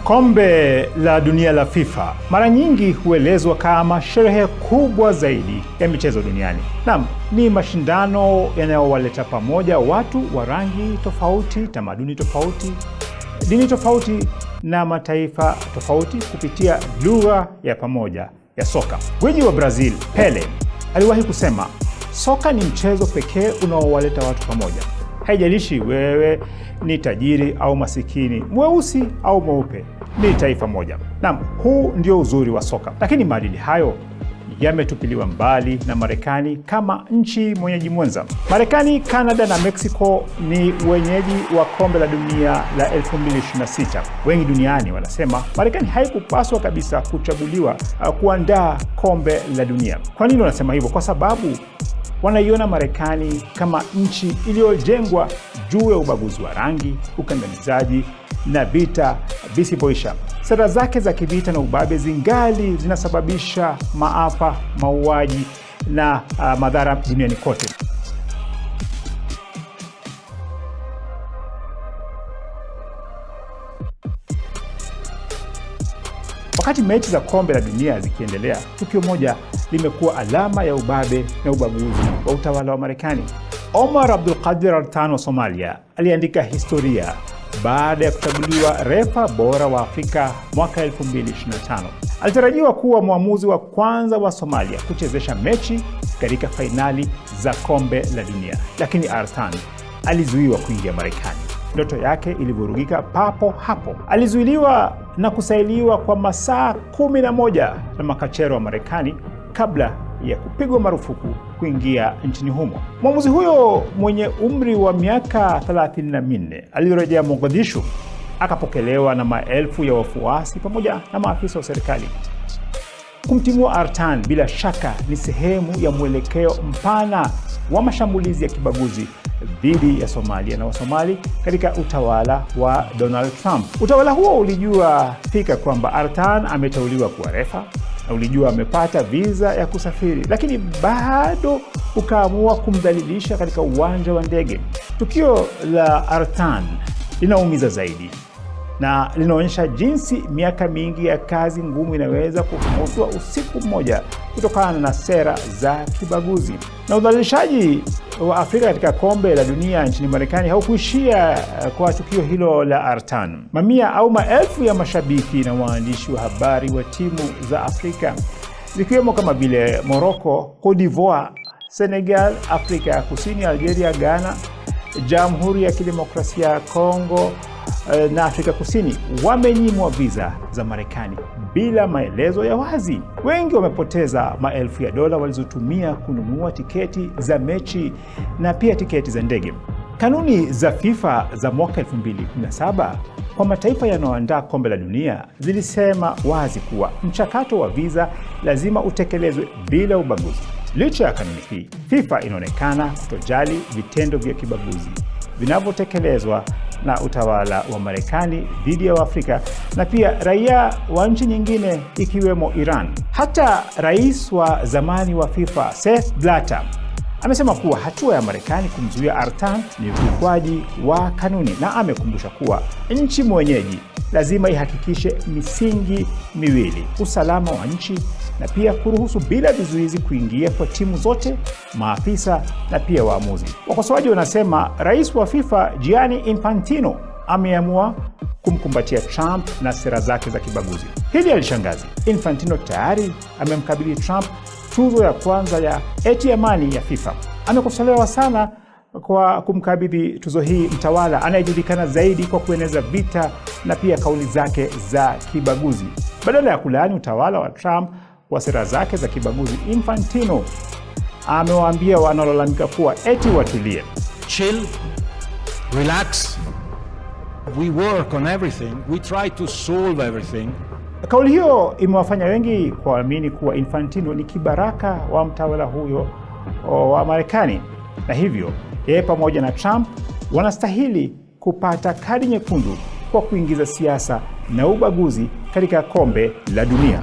Kombe la dunia la FIFA mara nyingi huelezwa kama sherehe kubwa zaidi ya michezo duniani. Naam, ni mashindano yanayowaleta pamoja watu wa rangi tofauti, tamaduni tofauti, dini tofauti na mataifa tofauti kupitia lugha ya pamoja ya soka. Gwiji wa Brazil, Pele, aliwahi kusema, soka ni mchezo pekee unaowaleta watu pamoja. Haijalishi wewe ni tajiri au masikini, mweusi au mweupe, ni taifa moja. Naam, huu ndio uzuri wa soka. Lakini maadili hayo yametupiliwa mbali na Marekani kama nchi mwenyeji mwenza. Marekani, Canada na Mexico ni wenyeji wa kombe la dunia la 2026. Wengi duniani wanasema Marekani haikupaswa kabisa kuchaguliwa kuandaa kombe la dunia. Kwa nini wanasema hivyo? Kwa sababu wanaiona Marekani kama nchi iliyojengwa juu ya ubaguzi wa rangi, ukandamizaji na vita visivyoisha. Sera zake za kivita na ubabe zingali zinasababisha maafa, mauaji na madhara duniani kote. Wakati mechi za kombe la dunia zikiendelea, tukio moja limekuwa alama ya ubabe na ubaguzi wa utawala wa Marekani. Omar Abdulqadir Al-Tan wa Somalia aliandika historia baada ya kuchaguliwa refa bora wa Afrika mwaka 2025. Alitarajiwa kuwa mwamuzi wa kwanza wa Somalia kuchezesha mechi katika fainali za kombe la dunia, lakini Al-Tan alizuiwa kuingia Marekani. Ndoto yake ilivurugika papo hapo. Alizuiliwa na kusailiwa kwa masaa 11 na makachero wa Marekani kabla ya kupigwa marufuku kuingia nchini humo. Mwamuzi huyo mwenye umri wa miaka 34 alirejea Mogadishu, akapokelewa na maelfu ya wafuasi pamoja na maafisa wa serikali. Kumtimua Al-Tan bila shaka ni sehemu ya mwelekeo mpana wa mashambulizi ya kibaguzi dhidi ya Somalia na Wasomali katika utawala wa Donald Trump. Utawala huo ulijua fika kwamba Al-Tan ameteuliwa kuwa refa na ulijua amepata visa ya kusafiri, lakini bado ukaamua kumdhalilisha katika uwanja wa ndege. Tukio la Al-Tan linaumiza zaidi na linaonyesha jinsi miaka mingi ya kazi ngumu inaweza kufutwa usiku mmoja kutokana na sera za kibaguzi. Na udhalilishaji wa Afrika katika kombe la dunia nchini Marekani haukuishia kwa tukio hilo la Al-Tan. Mamia au maelfu ya mashabiki na waandishi wa habari wa timu za Afrika zikiwemo kama vile Morocco, Cote d'Ivoire, Senegal, Afrika ya Kusini, Algeria, Ghana, Jamhuri ya Kidemokrasia ya Kongo na Afrika Kusini wamenyimwa visa za Marekani bila maelezo ya wazi. Wengi wamepoteza maelfu ya dola walizotumia kununua tiketi za mechi na pia tiketi za ndege. Kanuni za FIFA za mwaka 2017 kwa mataifa yanayoandaa kombe la dunia zilisema wazi kuwa mchakato wa visa lazima utekelezwe bila ubaguzi. Licha ya kanuni hii, FIFA inaonekana kutojali vitendo vya kibaguzi vinavyotekelezwa na utawala wa Marekani dhidi ya Waafrika na pia raia wa nchi nyingine ikiwemo Iran. Hata rais wa zamani wa FIFA, Sepp Blatter, amesema kuwa hatua ya Marekani kumzuia Al-Tan ni ukiukwaji wa kanuni, na amekumbusha kuwa nchi mwenyeji lazima ihakikishe misingi miwili: usalama wa nchi na pia kuruhusu bila vizuizi kuingia kwa timu zote, maafisa na pia waamuzi. Wakosoaji wanasema rais wa FIFA Gianni Infantino ameamua kumkumbatia Trump na sera zake za kibaguzi. Hili alishangazi. Infantino tayari amemkabidhi Trump tuzo ya kwanza ya eti amani ya FIFA. Amekosolewa sana kwa kumkabidhi tuzo hii mtawala anayejulikana zaidi kwa kueneza vita na pia kauli zake za kibaguzi. Badala ya kulaani utawala wa Trump kwa sera zake za kibaguzi, Infantino amewaambia wanaolalamika kuwa eti watulie. Chill, relax. We work on everything. We try to solve everything. Kauli hiyo imewafanya wengi kuamini kuwa Infantino ni kibaraka wa mtawala huyo wa Marekani, na hivyo yeye pamoja na Trump wanastahili kupata kadi nyekundu kwa kuingiza siasa na ubaguzi katika kombe la dunia.